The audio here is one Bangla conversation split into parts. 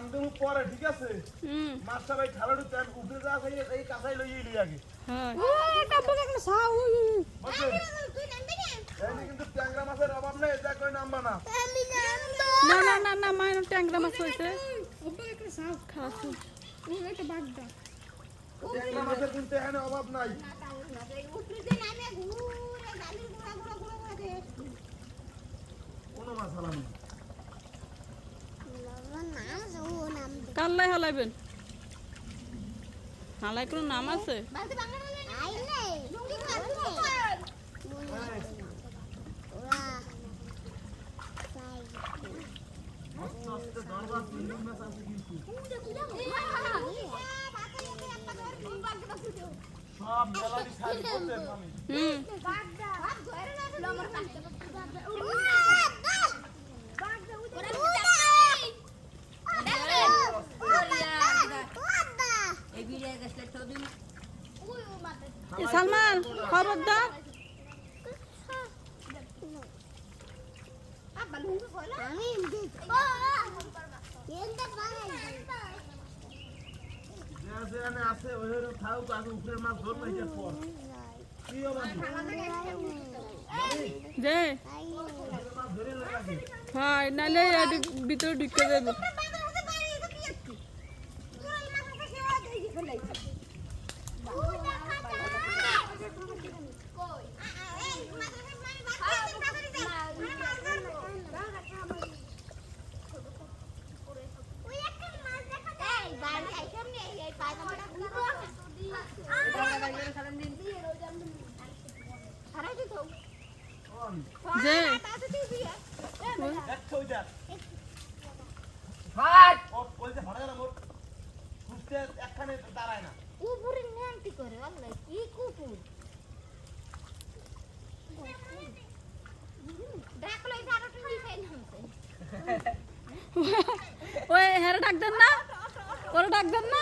টানদেমু পরে ঠিক আছে মাছটা ভাই খালাড়ু তেল উপরে যা আছে এই কাঁচাই লইয়ে লই আগে হ্যাঁ এটা বলে একটা সাউ এই কিন্তু ট্যাংরা মাছের অভাব নেই এটা কই নামবা না না না না না মায়ের ট্যাংরা মাছ হইছে ওপরে একটা সাউ খাসু ওই একটা বাগদা ট্যাংরা মাছের কিন্তু এখানে অভাব নাই কোনো মাছ হালাম না কাল্লাই হালাইবেন হালাই কোনো নাম আছে সব মেলারি সারি করতে আমি সালমান খবরদার যেখানে আছে ওই থাকুক আগে উপরের মাছ ধরবো এটার পর কি হবে যে মাছ ধরে লই আগে হয় নালে ভিতরে ঢুকে যাবে যে এক কইটা হাট ও কইতে ফাড়া গেল মোর খুঁজতে একখানে দাঁড়ায় না উপরে নিয়ন্ত্রণ করে আল্লাহ কি কুকুর দেখলো এই ধারটা নিচে নামছে ওই হেরে ডাক দেন না ওরা ডাক দেন না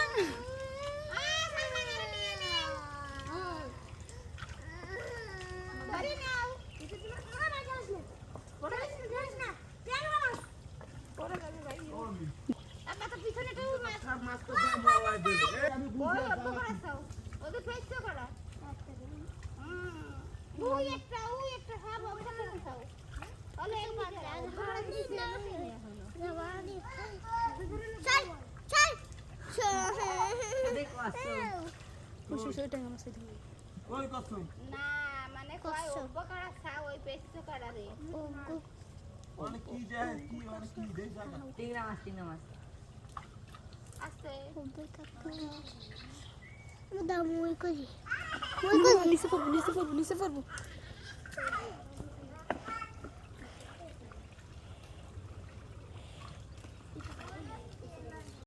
ধরে নাও এটা তোমার কোন মাছ আছে বড় মাছ ধরিস না কেন মাছ বড় যাবে ভাই আপনা তো পিছনে তো মাছ সব মাছ তো দাম হওয়াই দেবে আমি ওই অত করাছো ওদের পেছতে করা ওই একটা সব ওখানে রাখাও তাহলে এক মাছ আজ হাড়া দিতে চল চল দেখো আসো ওই কসম না মানে কয় উপকার আছে ওই পেছতে করা রে মানে কি যায় কি মানে কি দেই জায়গা টিংরা মাছ আছে নিচে পড়বো